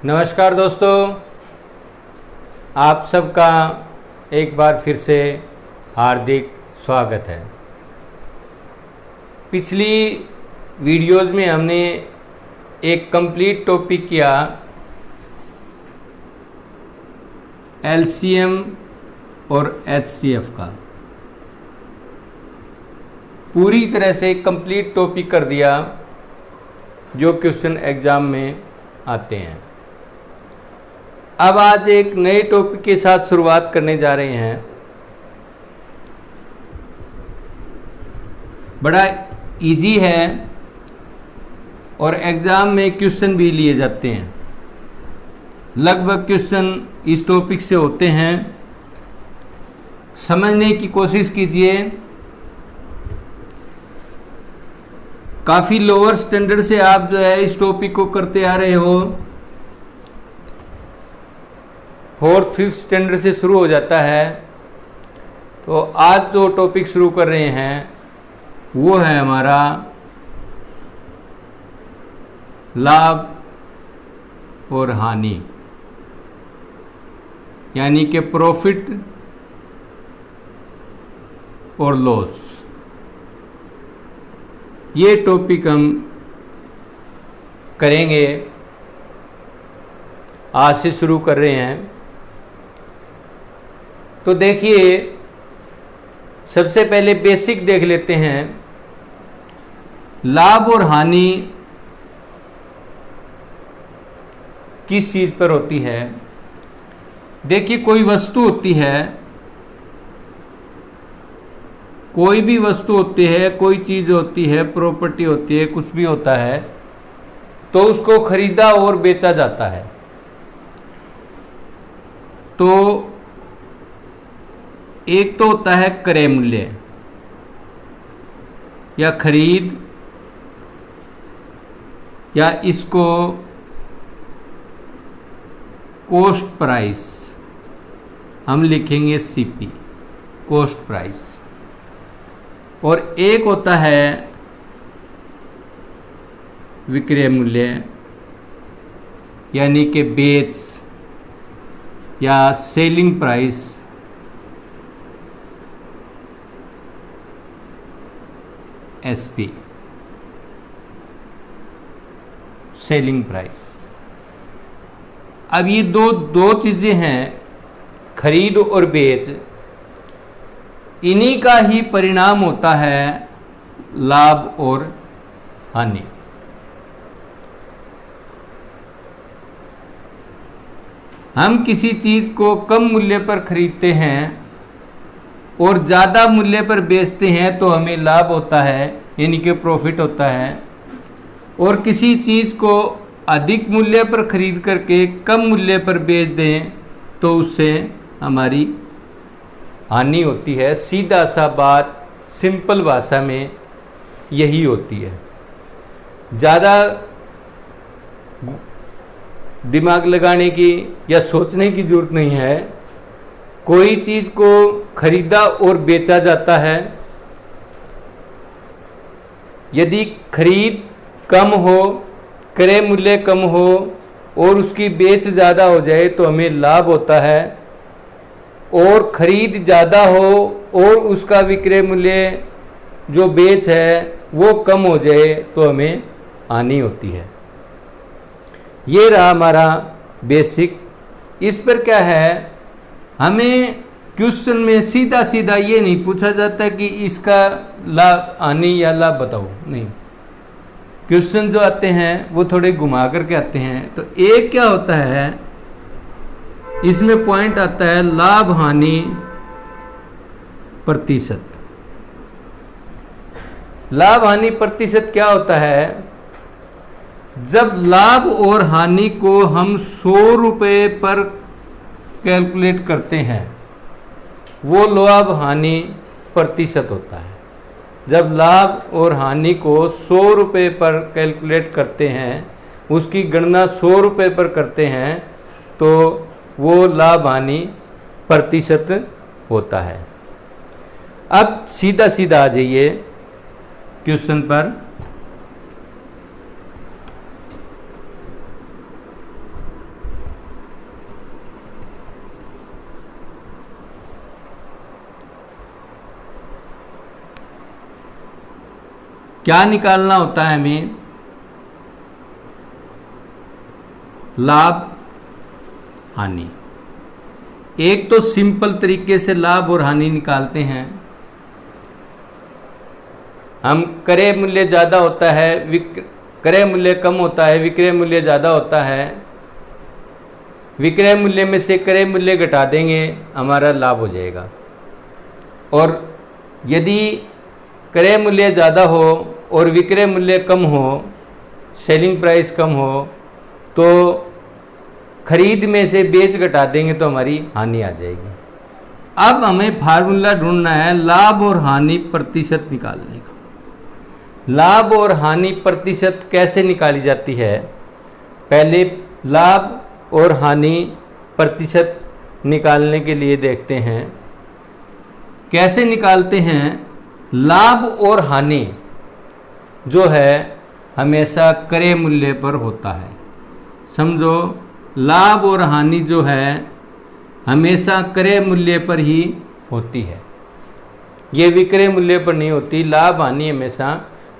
नमस्कार दोस्तों, आप सबका एक बार फिर से हार्दिक स्वागत है। पिछली वीडियोज़ में हमने एक कंप्लीट टॉपिक किया एलसीएम और एचसीएफ का। पूरी तरह से कंप्लीट टॉपिक कर दिया जो क्वेश्चन एग्ज़ाम में आते हैं। अब आज एक नए टॉपिक के साथ शुरुआत करने जा रहे हैं। बड़ा इजी है और एग्ज़ाम में क्वेश्चन भी लिए जाते हैं। लगभग क्वेश्चन इस टॉपिक से होते हैं। समझने की कोशिश कीजिए। काफ़ी लोअर स्टैंडर्ड से आप जो है इस टॉपिक को करते आ रहे हो। 4th 5th स्टैंडर्ड से शुरू हो जाता है। तो आज जो टॉपिक शुरू कर रहे हैं वो है हमारा लाभ और हानि, यानी कि प्रॉफिट और लॉस। ये टॉपिक हम करेंगे, आज से शुरू कर रहे हैं। तो देखिए, सबसे पहले बेसिक देख लेते हैं। लाभ और हानि किस चीज़ पर होती है। देखिए, कोई वस्तु होती है, कोई भी वस्तु होती है, कोई चीज़ होती है, प्रॉपर्टी होती है, कुछ भी होता है, तो उसको खरीदा और बेचा जाता है। तो एक तो होता है क्रय मूल्य या खरीद, या इसको कॉस्ट प्राइस हम लिखेंगे सीपी, कॉस्ट प्राइस। और एक होता है विक्रय मूल्य, यानी कि बेच या selling price, SP, selling price. अब ये दो चीज़ें हैं, खरीद और बेच। इन्हीं का ही परिणाम होता है लाभ और हानि। हम किसी चीज़ को कम मूल्य पर खरीदते हैं और ज़्यादा मूल्य पर बेचते हैं तो हमें लाभ होता है, यानी कि प्रॉफिट होता है। और किसी चीज़ को अधिक मूल्य पर खरीद करके कम मूल्य पर बेच दें तो उससे हमारी हानि होती है। सीधा सा बात, सिंपल भाषा में यही होती है। ज़्यादा दिमाग लगाने की या सोचने की ज़रूरत नहीं है। कोई चीज़ को खरीदा और बेचा जाता है। यदि खरीद कम हो, क्रय मूल्य कम हो और उसकी बेच ज़्यादा हो जाए तो हमें लाभ होता है। और खरीद ज़्यादा हो और उसका विक्रय मूल्य जो बेच है वो कम हो जाए तो हमें हानि होती है। ये रहा हमारा बेसिक। इस पर क्या है, हमें क्वेश्चन में सीधा सीधा ये नहीं पूछा जाता कि इसका लाभ, हानि या लाभ बताओ, नहीं। क्वेश्चन जो आते हैं वो थोड़े घुमा करके आते हैं। तो एक क्या होता है, इसमें पॉइंट आता है लाभ हानि प्रतिशत। लाभ हानि प्रतिशत क्या होता है, जब लाभ और हानि को हम 100 रुपये पर कैलकुलेट करते हैं, वो लाभ हानि प्रतिशत होता है। जब लाभ और हानि को 100 रुपये पर कैलकुलेट करते हैं, उसकी गणना 100 रुपये पर करते हैं, तो वो लाभ हानि प्रतिशत होता है। अब सीधा सीधा आ जाइए क्वेश्चन पर। क्या निकालना होता है हमें? लाभ हानि। एक तो सिंपल तरीके से लाभ और हानि निकालते हैं हम। क्रय मूल्य ज़्यादा होता है, क्रय मूल्य कम होता है, विक्रय मूल्य ज़्यादा होता है। विक्रय मूल्य में से क्रय मूल्य घटा देंगे, हमारा लाभ हो जाएगा। और यदि क्रय मूल्य ज़्यादा हो और विक्रय मूल्य कम हो, सेलिंग प्राइस कम हो, तो खरीद में से बेच घटा देंगे तो हमारी हानि आ जाएगी। अब हमें फार्मूला ढूंढना है लाभ और हानि प्रतिशत निकालने का। लाभ और हानि प्रतिशत कैसे निकाली जाती है? पहले लाभ और हानि प्रतिशत निकालने के लिए देखते हैं कैसे निकालते हैं। लाभ और हानि जो है हमेशा क्रय मूल्य पर होता है। समझो, लाभ और हानि जो है हमेशा क्रय मूल्य पर ही होती है, ये विक्रय मूल्य पर नहीं होती। लाभ हानि हमेशा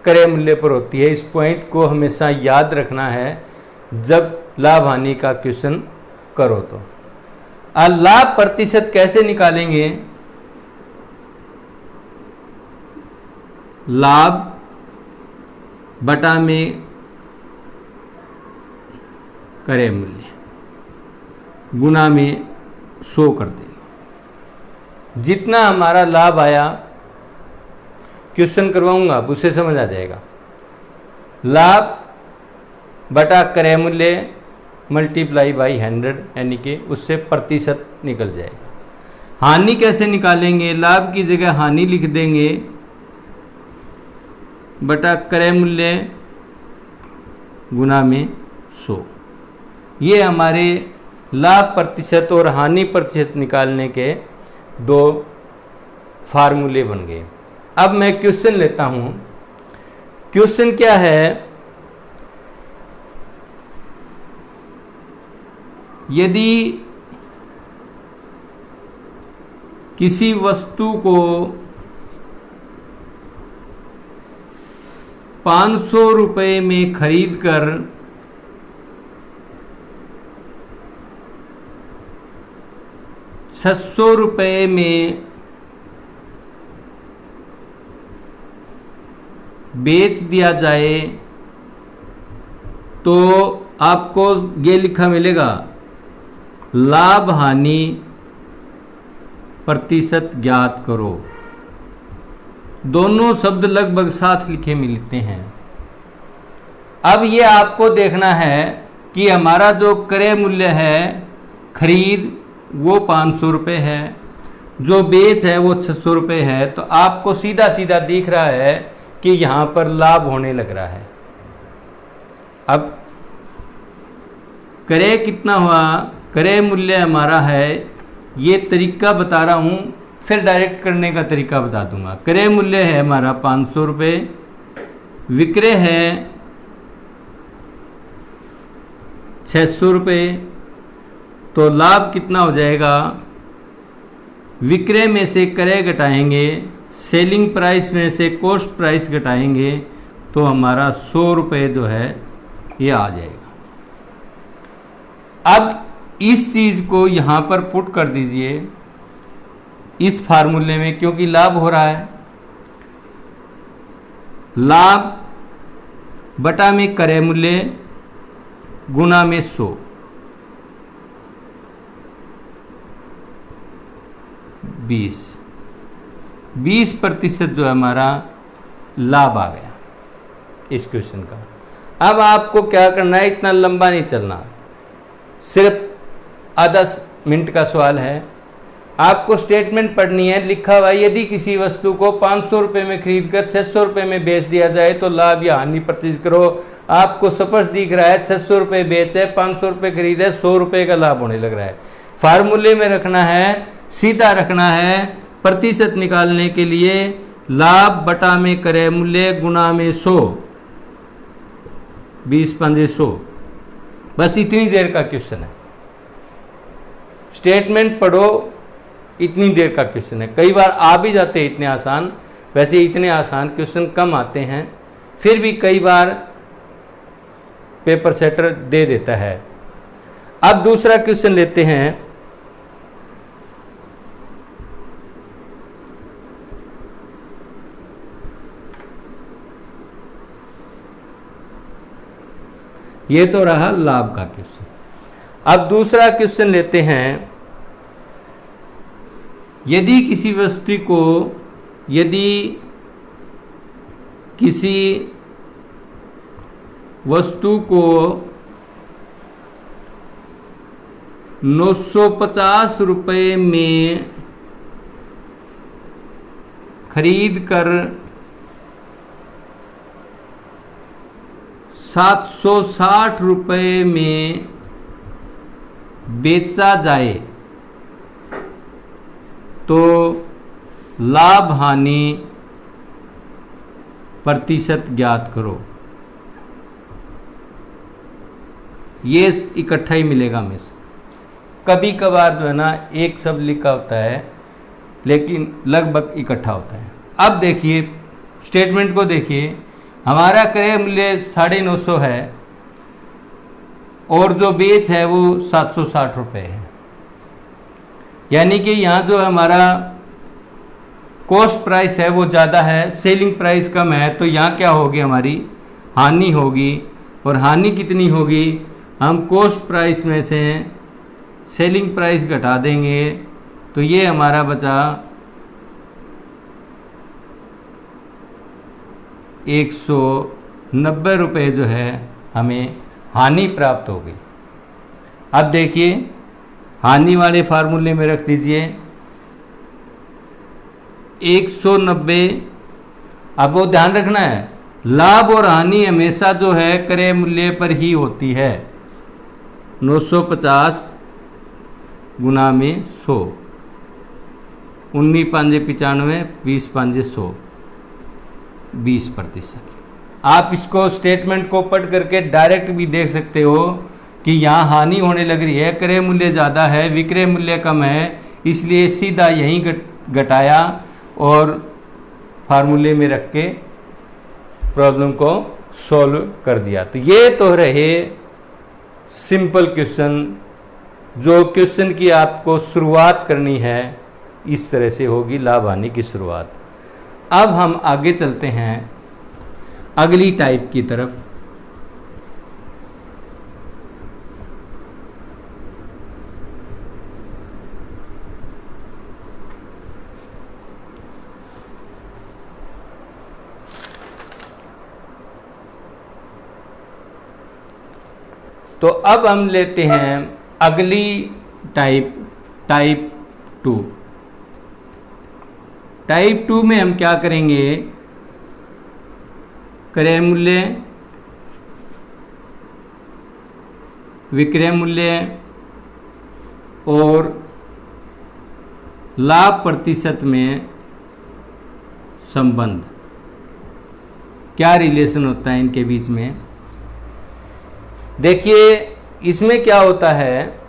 क्रय मूल्य पर होती है। इस पॉइंट को हमेशा याद रखना है जब लाभ हानि का क्वेश्चन करो तो। लाभ प्रतिशत कैसे निकालेंगे? लाभ बटा में क्रय मूल्य गुना में 100 कर देंगे। जितना हमारा लाभ आया, क्वेश्चन करवाऊंगा अब उसे समझ आ जाएगा। लाभ बटा क्रय मूल्य मल्टीप्लाई बाई 100, यानी कि उससे प्रतिशत निकल जाएगा। हानि कैसे निकालेंगे? लाभ की जगह हानि लिख देंगे बटा क्रय मूल्य गुना में 100। ये हमारे लाभ प्रतिशत और हानि प्रतिशत निकालने के दो फार्मूले बन गए। अब मैं क्वेश्चन लेता हूं। क्वेश्चन क्या है? यदि किसी वस्तु को 500 रुपये में खरीद कर 600 रुपये में बेच दिया जाए तो आपको ये लिखा मिलेगा लाभ हानि प्रतिशत ज्ञात करो। दोनों शब्द लगभग साथ लिखे मिलते हैं। अब ये आपको देखना है कि हमारा जो क्रय मूल्य है खरीद वो 500 रुपये है, जो बेच है वो 600 रुपये है। तो आपको सीधा सीधा दिख रहा है कि यहाँ पर लाभ होने लग रहा है। अब क्रय कितना हुआ? क्रय मूल्य हमारा है, ये तरीका बता रहा हूँ, फिर डायरेक्ट करने का तरीका बता दूंगा। क्रय मूल्य है हमारा 500 रुपये, विक्रय है 600 रुपये, तो लाभ कितना हो जाएगा? विक्रय में से क्रय घटाएंगे, सेलिंग प्राइस में से कॉस्ट प्राइस घटाएंगे, तो हमारा 100 रुपये जो है ये आ जाएगा। अब इस चीज़ को यहाँ पर पुट कर दीजिए इस फार्मूले में, क्योंकि लाभ हो रहा है। लाभ बटा में क्रय मूल्य गुना में 100, 20% जो है हमारा लाभ आ गया इस क्वेश्चन का। अब आपको क्या करना है, इतना लंबा नहीं चलना, सिर्फ आधा मिनट का सवाल है। आपको स्टेटमेंट पढ़नी है। लिखा हुआ यदि किसी वस्तु को 500 रुपये में खरीद कर 600 रुपये में बेच दिया जाए तो लाभ या हानि प्रतिशत करो। आपको स्पष्ट दिख रहा है 600 रुपये बेच है, 500 रुपये खरीद है, 100 रुपये का लाभ होने लग रहा है। फार्मूले में रखना है, सीधा रखना है। प्रतिशत निकालने के लिए लाभ बटा में क्रय मूल्य गुना में 100, 20 पंजे 100। बस इतनी देर का क्वेश्चन है। स्टेटमेंट पढ़ो, इतनी देर का क्वेश्चन है। कई बार आ भी जाते हैं इतने आसान, वैसे इतने आसान क्वेश्चन कम आते हैं। फिर भी कई बार पेपर सेटर दे देता है। अब दूसरा क्वेश्चन लेते हैं। ये तो रहा लाभ का क्वेश्चन। अब दूसरा क्वेश्चन लेते हैं। यदि किसी वस्तु को 950 रुपये में खरीद कर 760 रुपये में बेचा जाए तो लाभ हानि प्रतिशत ज्ञात करो। ये इकट्ठा ही मिलेगा हमेशा। कभी कभार जो है ना एक शब्द लिखा होता है लेकिन लगभग इकट्ठा होता है। अब देखिए स्टेटमेंट को देखिए, हमारा क्रय मूल्य 950 है और जो बेच है वो 760 रुपये है। यानी कि यहाँ जो हमारा कॉस्ट प्राइस है वो ज़्यादा है, सेलिंग प्राइस कम है, तो यहाँ क्या होगी, हमारी हानि होगी। और हानि कितनी होगी, हम कॉस्ट प्राइस में से सेलिंग प्राइस घटा देंगे तो ये हमारा बचा 190 रुपये जो है हमें हानि प्राप्त हो गई। अब देखिए हानि वाले फार्मूले में रख दीजिए 190। अब वो ध्यान रखना है, लाभ और हानि हमेशा जो है क्रय मूल्य पर ही होती है। 950 गुना में 100, 19 पाँजे 95, 20 पाँजे 100, 20%। आप इसको स्टेटमेंट को पढ़ करके डायरेक्ट भी देख सकते हो कि यहाँ हानि होने लग रही है, क्रय मूल्य ज़्यादा है, विक्रय मूल्य कम है, इसलिए सीधा यहीं घटाया और फार्मूले में रख के प्रॉब्लम को सॉल्व कर दिया। तो ये तो रहे सिंपल क्वेश्चन। जो क्वेश्चन की आपको शुरुआत करनी है इस तरह से होगी, लाभ हानि की शुरुआत। अब हम आगे चलते हैं अगली टाइप की तरफ। तो अब हम लेते हैं अगली टाइप 2। टाइप 2 में हम क्या करेंगे, क्रय मूल्य, विक्रय मूल्य और लाभ प्रतिशत में संबंध, क्या रिलेशन होता है इनके बीच में। देखिए इसमें क्या होता है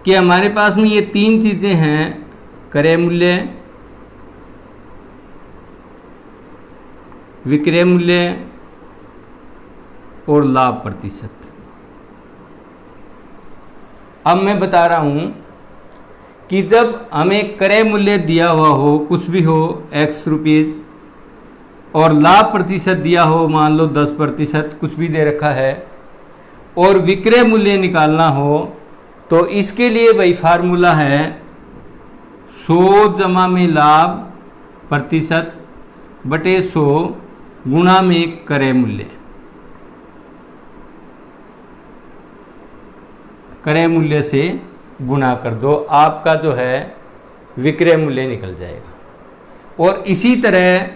कि हमारे पास में ये 3 चीज़ें हैं, क्रय मूल्य, विक्रय मूल्य और लाभ प्रतिशत। अब मैं बता रहा हूं कि जब हमें क्रय मूल्य दिया हुआ हो, कुछ भी हो X रुपीज़, और लाभ प्रतिशत दिया हो मान लो 10%, कुछ भी दे रखा है, और विक्रय मूल्य निकालना हो, तो इसके लिए भाई फार्मूला है 100 जमा में लाभ प्रतिशत बटे 100 गुणा में क्रय मूल्य। क्रय मूल्य से गुणा कर दो, आपका जो है विक्रय मूल्य निकल जाएगा। और इसी तरह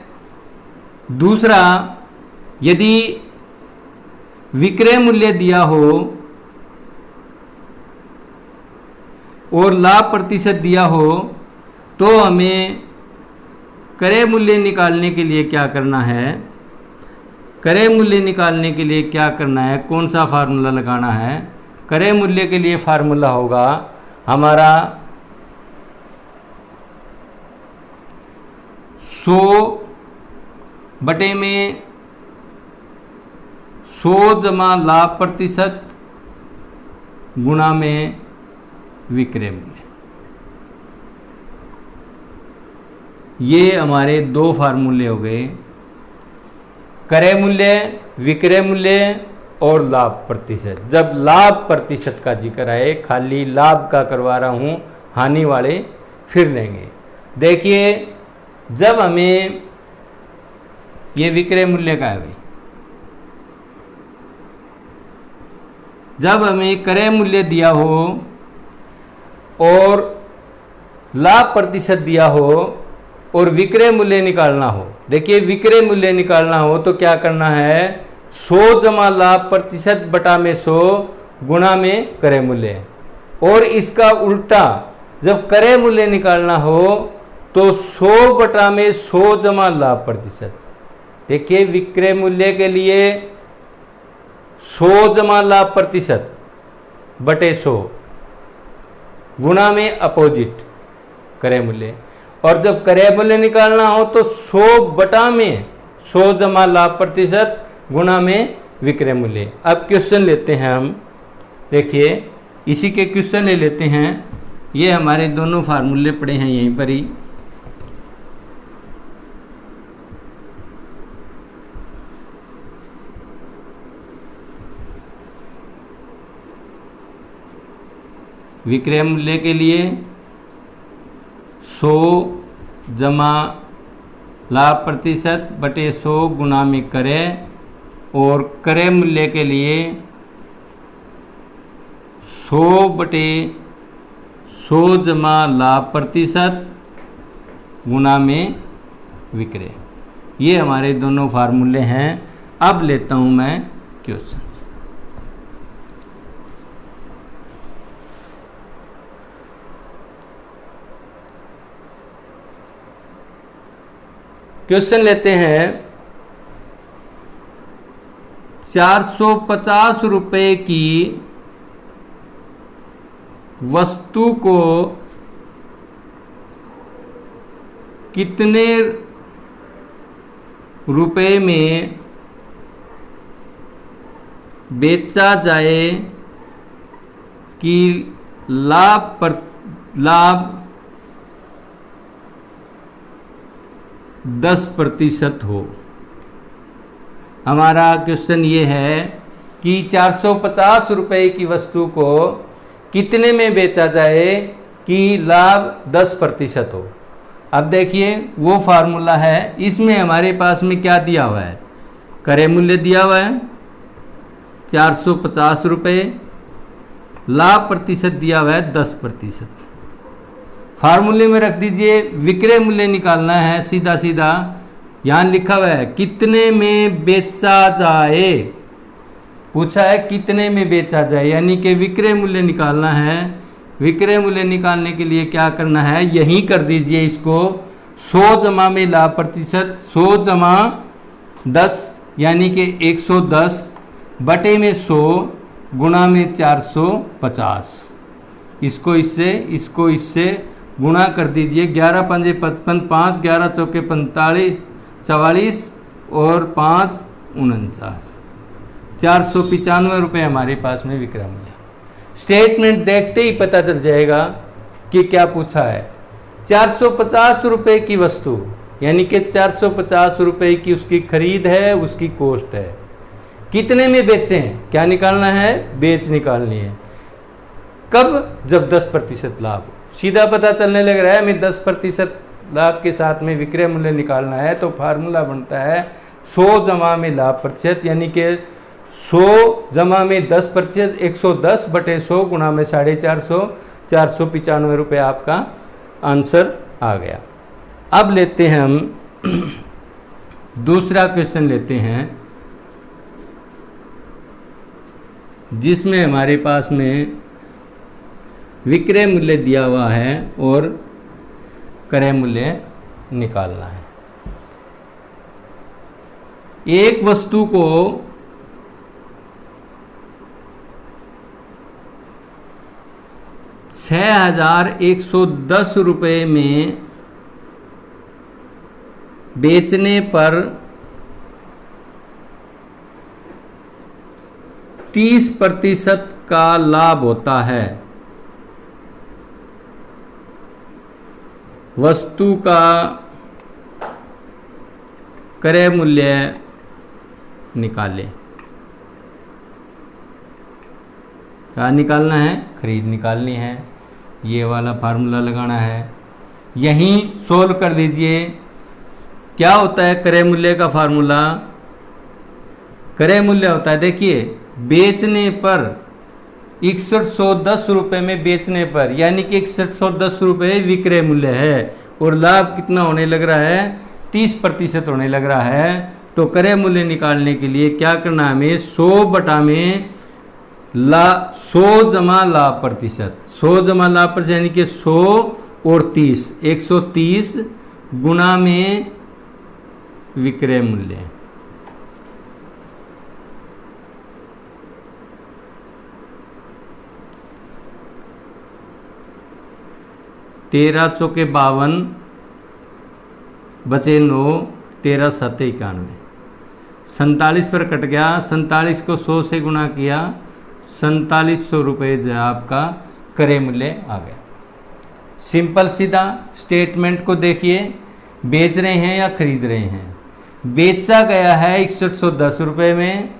दूसरा, यदि विक्रय मूल्य दिया हो और लाभ प्रतिशत दिया हो, तो हमें क्रय मूल्य निकालने के लिए क्या करना है, क्रय मूल्य निकालने के लिए क्या करना है, कौन सा फार्मूला लगाना है। क्रय मूल्य के लिए फार्मूला होगा हमारा 100 बटे में 100 जमा लाभ प्रतिशत गुणा में विक्रय मूल्य। ये हमारे दो फार्मूले हो गए, क्रय मूल्य, विक्रय मूल्य और लाभ प्रतिशत। जब लाभ प्रतिशत का जिक्र आए, खाली लाभ का करवा रहा हूँ, हानि वाले फिर लेंगे। देखिए जब हमें ये विक्रय मूल्य का है भाई, जब हमें क्रय मूल्य दिया हो और लाभ प्रतिशत दिया हो और विक्रय मूल्य निकालना हो, देखिए विक्रय मूल्य निकालना हो तो क्या करना है, 100 जमा लाभ प्रतिशत बटा में 100 गुणा में क्रय मूल्य। और इसका उल्टा जब क्रय मूल्य निकालना हो तो 100 बटा में 100 जमा लाभ प्रतिशत। देखिए विक्रय मूल्य के लिए 100 जमा लाभ प्रतिशत बटे 100 गुणा में अपोजिट क्रय मूल्य। और जब क्रय मूल्य निकालना हो तो 100 बटा में 100 जमा लाभ प्रतिशत गुणा में विक्रय मूल्य। अब क्वेश्चन लेते हैं हम, देखिए इसी के क्वेश्चन ले लेते हैं। ये हमारे दोनों फार्मूले पड़े हैं यहीं पर ही। विक्रय मूल्य के लिए 100 जमा लाभ प्रतिशत बटे 100 गुणा में क्रय, और क्रय मूल्य के लिए 100 बटे 100 जमा लाभ प्रतिशत गुणा में विक्रय। ये हमारे दोनों फार्मूले हैं। अब लेता हूँ मैं क्वेश्चन। क्वेश्चन लेते हैं, 450 रुपये की वस्तु को कितने रुपए में बेचा जाए कि लाभ 10% हो। हमारा क्वेश्चन ये है कि 450 रुपये की वस्तु को कितने में बेचा जाए कि लाभ 10% हो। अब देखिए वो फार्मूला है, इसमें हमारे पास में क्या दिया हुआ है, क्रय मूल्य दिया हुआ है 450 रुपये, लाभ प्रतिशत दिया हुआ है 10%। फार्मूले में रख दीजिए, विक्रय मूल्य निकालना है, सीधा सीधा यहाँ लिखा हुआ है कितने में बेचा जाए, पूछा है कितने में बेचा जाए, यानी कि विक्रय मूल्य निकालना है। विक्रय मूल्य निकालने के लिए क्या करना है, यही कर दीजिए इसको, 100 जमा में लाभ प्रतिशत, 100 जमा 10 यानी कि 110 बटे में 100 गुणा में 450। इसको इससे गुणा कर दीजिए, 11 पंजे 55, 5 11 चौके 45 44 और 5 49, 495 रुपये हमारे पास में विक्रय मूल्य। स्टेटमेंट देखते ही पता चल जाएगा कि क्या पूछा है। 450 रुपये की वस्तु यानी कि 450 रुपये की उसकी खरीद है, उसकी कॉस्ट है, कितने में बेचें, क्या निकालना है, बेच निकालनी है। कब, जब 10% लाभ। सीधा पता चलने लग रहा है हमें 10% लाभ के साथ में विक्रय मूल्य निकालना है, तो फार्मूला बनता है 100 जमा में लाभ प्रतिशत, यानी कि 100 जमा में 10%, 110 बटे 100 गुणा में 450, 495 रुपये आपका आंसर आ गया। अब लेते हैं हम दूसरा क्वेश्चन लेते हैं, जिसमें हमारे पास में विक्रय मूल्य दिया हुआ है और क्रय मूल्य निकालना है। एक वस्तु को 6,110 रुपये में बेचने पर 30% का लाभ होता है। वस्तु का क्रय मूल्य निकालें। क्या निकालना है? खरीद निकालनी है। ये वाला फार्मूला लगाना है, यहीं सोल्व कर दीजिए। क्या होता है क्रय मूल्य का फार्मूला? क्रय मूल्य होता है, देखिए, बेचने पर 6110 रुपये में बेचने पर, यानी कि 6110 रुपये विक्रय मूल्य है और लाभ कितना होने लग रहा है? 30% होने लग रहा है। तो क्रय मूल्य निकालने के लिए क्या करना है हमें? 100 बटा में 100 जमा लाभ प्रतिशत, 100 जमा लाभ प्रतिशत यानी कि 100 और 30, 130 गुना में विक्रय मूल्य। तेरह चौके 52 बचे 9, 13 7 91, 47 पर कट गया। 47 को 100 से गुणा किया, 4700 रुपये जो है आपका क्रय मूल्य आ गया। सिंपल सीधा स्टेटमेंट को देखिए, बेच रहे हैं या खरीद रहे हैं। बेचा गया है 6110 रुपये में,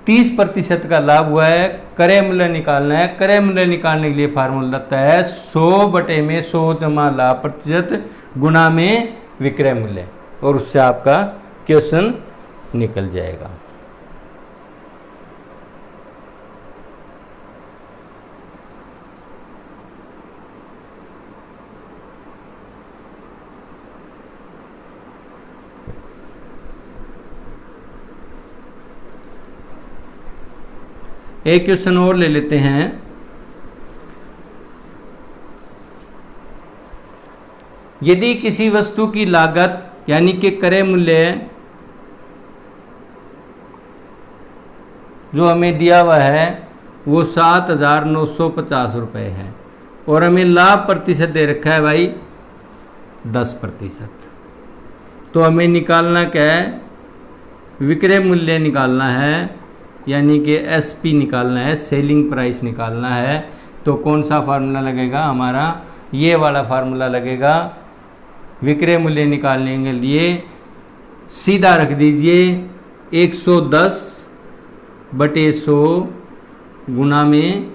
30% का लाभ हुआ है। क्रय मूल्य निकालना है। क्रय मूल्य निकालने के लिए फार्मूला लगता है 100 बटे में 100 जमा लाभ प्रतिशत गुना में विक्रय मूल्य, और उससे आपका क्वेश्चन निकल जाएगा। एक क्वेश्चन और ले लेते हैं। यदि किसी वस्तु की लागत यानी कि क्रय मूल्य जो हमें दिया हुआ है वो 7950 रुपये है और हमें लाभ प्रतिशत दे रखा है भाई 10%, तो हमें निकालना क्या है? विक्रय मूल्य निकालना है, यानी कि एसपी निकालना है, सेलिंग प्राइस निकालना है। तो कौन सा फार्मूला लगेगा हमारा? ये वाला फार्मूला लगेगा। विक्रय मूल्य निकालने के लिए सीधा रख दीजिए 110 बटे 100 गुना में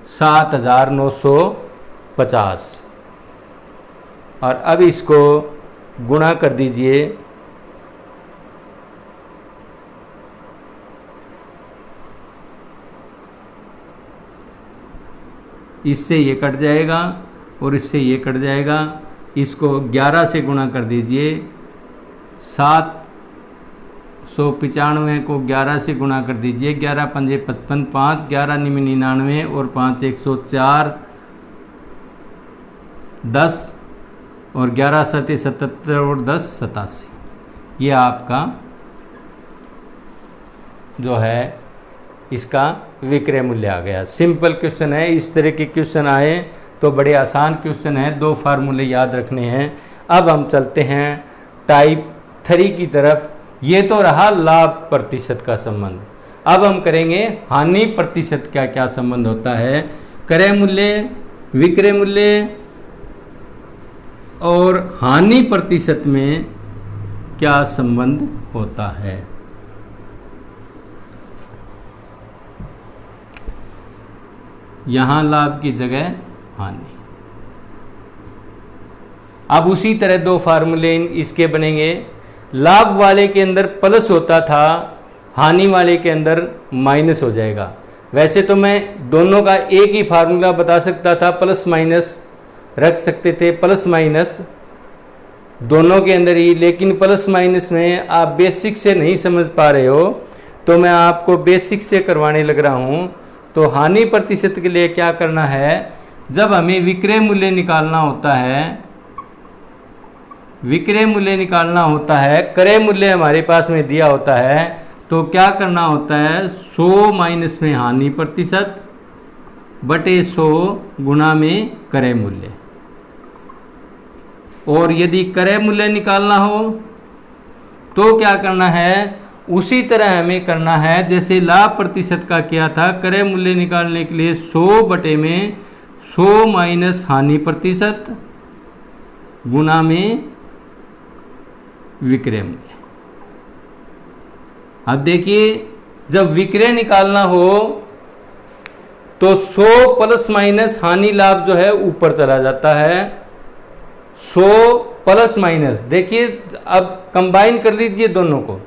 7950, और अब इसको गुणा कर दीजिए इससे ये कट जाएगा और इससे ये कट जाएगा। इसको 11 से गुणा कर दीजिए। 795 को 11 से गुणा कर दीजिए। 11 पंजे 55, 5 11 99 और 5 104, 10 और 11 7 77 और 10 87। ये आपका जो है इसका विक्रय मूल्य आ गया। सिंपल क्वेश्चन है। इस तरह के क्वेश्चन आए तो बड़े आसान क्वेश्चन है, 2 फार्मूले याद रखने हैं। अब हम चलते हैं टाइप 3 की तरफ। ये तो रहा लाभ प्रतिशत का संबंध। अब हम करेंगे हानि प्रतिशत का क्या संबंध होता है। क्रय मूल्य, विक्रय मूल्य और हानि प्रतिशत में क्या संबंध होता है। यहां लाभ की जगह हानि। अब उसी तरह 2 फार्मूले इसके बनेंगे। लाभ वाले के अंदर प्लस होता था, हानि वाले के अंदर माइनस हो जाएगा। वैसे तो मैं दोनों का एक ही फार्मूला बता सकता था, प्लस माइनस रख सकते थे, प्लस माइनस दोनों के अंदर ही, लेकिन प्लस माइनस में आप बेसिक से नहीं समझ पा रहे हो तो मैं आपको बेसिक से करवाने लग रहा हूं। तो हानि प्रतिशत के लिए क्या करना है, जब हमें विक्रय मूल्य निकालना होता है, विक्रय मूल्य निकालना होता है, क्रय मूल्य हमारे पास में दिया होता है, तो क्या करना होता है 100 माइनस में हानि प्रतिशत बटे 100 गुना में क्रय मूल्य। और यदि क्रय मूल्य निकालना हो तो क्या करना है, उसी तरह हमें करना है जैसे लाभ प्रतिशत का किया था। क्रय मूल्य निकालने के लिए 100 बटे में 100 माइनस हानि प्रतिशत गुना में विक्रय मूल्य। अब देखिए, जब विक्रय निकालना हो तो 100 प्लस माइनस हानि लाभ जो है ऊपर चला जाता है। 100 प्लस माइनस, देखिए अब कंबाइन कर लीजिए दोनों को,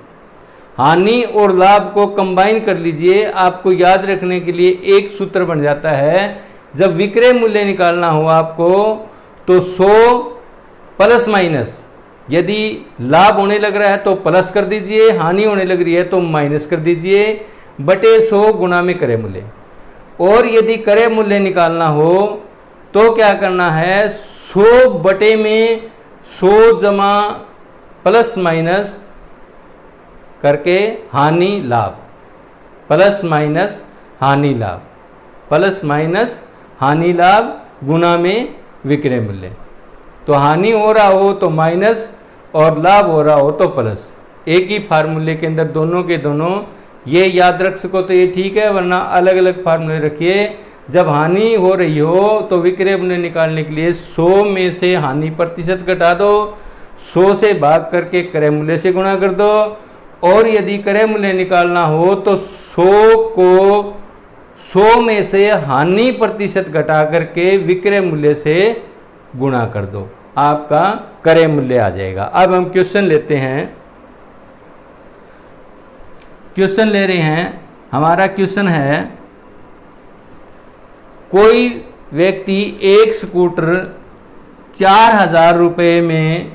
हानि और लाभ को कंबाइन कर लीजिए। आपको याद रखने के लिए एक सूत्र बन जाता है, जब विक्रय मूल्य निकालना हो आपको तो 100 प्लस माइनस, यदि लाभ होने लग रहा है तो प्लस कर दीजिए, हानि होने लग रही है तो माइनस कर दीजिए, बटे 100 गुना में क्रय मूल्य। और यदि क्रय मूल्य निकालना हो तो क्या करना है, 100 बटे में 100 जमा प्लस माइनस करके हानि लाभ, प्लस माइनस हानि लाभ, प्लस माइनस हानि लाभ गुना में विक्रय मूल्य। तो हानि हो रहा हो तो माइनस और लाभ हो रहा हो तो प्लस। एक ही फार्मूले के अंदर दोनों के दोनों, ये याद रख सको तो ये ठीक है, वरना अलग अलग फार्मूले रखिए। जब हानि हो रही हो तो विक्रय मूल्य निकालने के लिए 100 में से हानि प्रतिशत घटा दो, 100 से भाग करके क्रय मूल्य से गुणा कर दो। और यदि क्रय मूल्य निकालना हो तो 100 को 100 में से हानि प्रतिशत घटा करके विक्रय मूल्य से गुणा कर दो, आपका क्रय मूल्य आ जाएगा। अब हम क्वेश्चन लेते हैं, क्वेश्चन ले रहे हैं। हमारा क्वेश्चन है, कोई व्यक्ति एक स्कूटर 4000 रुपये में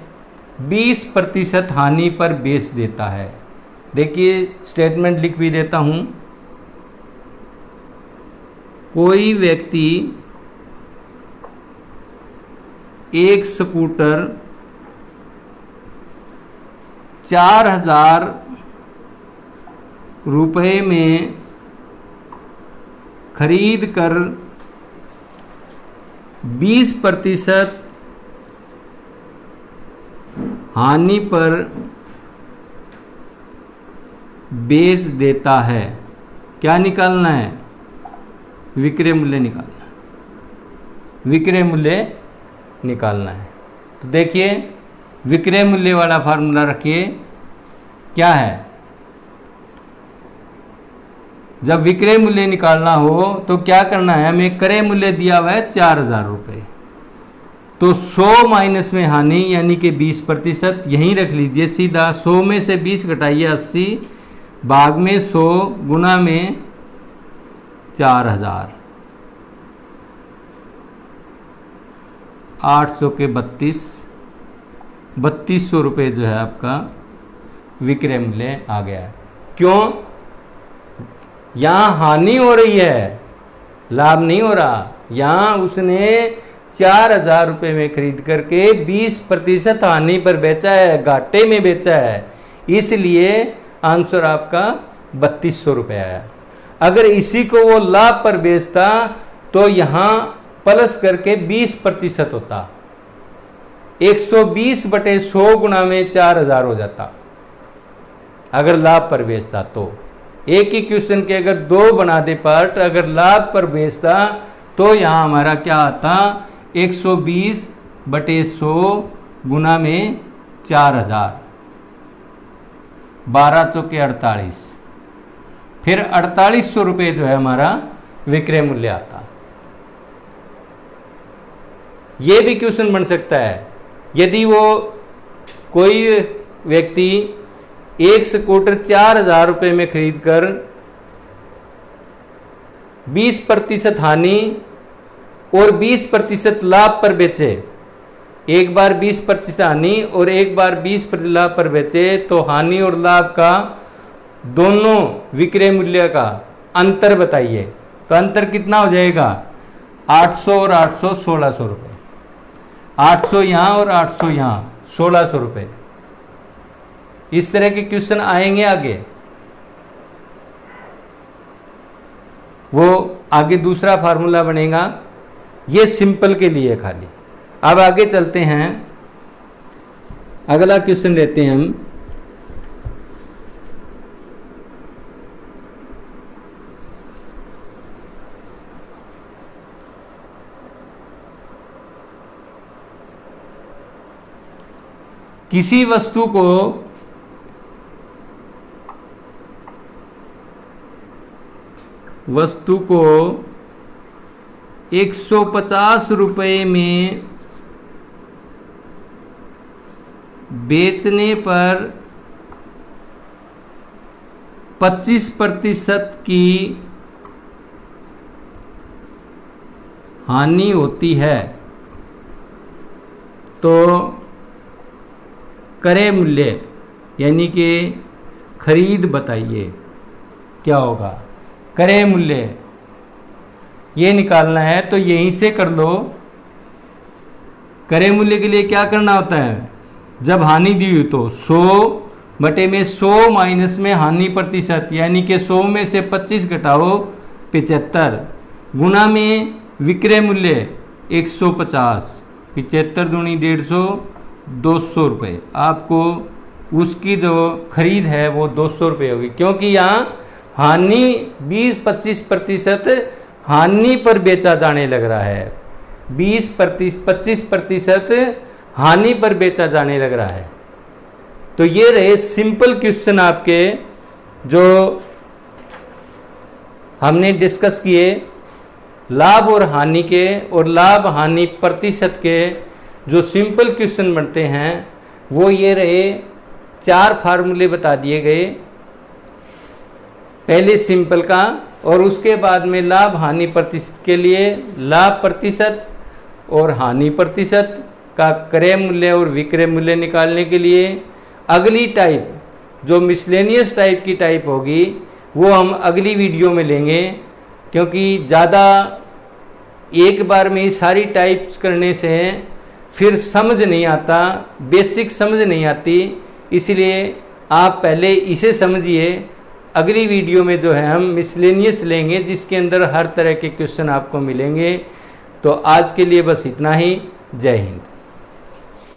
20% हानि पर बेच देता है। देखिए स्टेटमेंट लिख भी देता हूं। कोई व्यक्ति एक स्कूटर 4000 रुपये में खरीद कर 20% हानि पर बेच देता है। क्या निकालना है, विक्रय मूल्य निकालना है, विक्रय मूल्य निकालना है। तो देखिए विक्रय मूल्य वाला फार्मूला रखिए, क्या है, जब विक्रय मूल्य निकालना हो तो क्या करना है, हमें क्रय मूल्य दिया हुआ है 4000 रुपये, तो 100 माइनस में हानि यानी कि 20%, यहीं रख लीजिए सीधा। 100 में से 20 घटाइए 80, भाग में 100 गुना में 4000, 800 के 3200 रुपये जो है आपका विक्रय मूल्य आ गया है। क्यों, यहाँ हानि हो रही है, लाभ नहीं हो रहा। यहाँ उसने 4000 रुपये में खरीद करके 20% हानि पर बेचा है, घाटे में बेचा है, इसलिए आंसर आपका 3200 रुपये आया। अगर इसी को वो लाभ पर बेचता तो यहाँ प्लस करके 20% होता, 120 बटे 100 गुना में 4000 हो जाता अगर लाभ पर बेचता। तो एक ही क्वेश्चन के अगर दो बना दे पार्ट, अगर लाभ पर बेचता तो यहाँ हमारा क्या आता, 120 बटे 100 गुना में 4000, 1200 के 48, फिर 4800 रुपये जो है हमारा विक्रय मूल्य आता। ये भी क्वेश्चन बन सकता है, यदि वो कोई व्यक्ति एक स्कूटर 4000 रुपये में खरीद कर 20% हानि और 20% लाभ पर बेचे, एक बार 20% हानि और एक बार 20% लाभ पर बेचे, तो हानि और लाभ का दोनों विक्रय मूल्य का अंतर बताइए। तो अंतर कितना हो जाएगा, 800 और 800 1600 रुपये, 800 यहाँ और 800 यहाँ, 1600 रुपये। इस तरह के क्वेश्चन आएंगे आगे। वो आगे दूसरा फार्मूला बनेगा, ये सिंपल के लिए खाली। अब आगे चलते हैं, अगला क्वेश्चन लेते हैं हम। किसी वस्तु को वस्तु को 150 रुपये में बेचने पर 25% की हानि होती है, तो क्रय मूल्य यानी कि खरीद बताइए क्या होगा। क्रय मूल्य ये निकालना है तो यहीं से कर लो। क्रय मूल्य के लिए क्या करना होता है, जब हानि दी हुई तो 100/100 माइनस में हानि प्रतिशत, यानी कि 100 में से 25 घटाओ 75, गुना में विक्रय मूल्य 150, 75 दूनी 150, 200 रुपये। आपको उसकी जो खरीद है वो 200 रुपये होगी, क्योंकि यहाँ हानि 20-25% हानि पर बेचा जाने लग रहा है। 25% हानि पर बेचा जाने लग रहा है। तो ये रहे सिंपल क्वेश्चन आपके जो हमने डिस्कस किए, लाभ और हानि के और लाभ हानि प्रतिशत के जो सिंपल क्वेश्चन बनते हैं वो ये रहे। 4 फार्मूले बता दिए गए, पहले सिंपल का और उसके बाद में लाभ हानि प्रतिशत के लिए लाभ प्रतिशत और हानि प्रतिशत का क्रय मूल्य और विक्रय मूल्य निकालने के लिए। अगली टाइप जो मिसलेनियस टाइप की टाइप होगी वो हम अगली वीडियो में लेंगे, क्योंकि ज़्यादा एक बार में ही सारी टाइप्स करने से फिर समझ नहीं आता, बेसिक समझ नहीं आती। इसलिए आप पहले इसे समझिए। अगली वीडियो में जो है हम मिसलेनियस लेंगे जिसके अंदर हर तरह के क्वेश्चन आपको मिलेंगे। तो आज के लिए बस इतना ही। जय हिंद।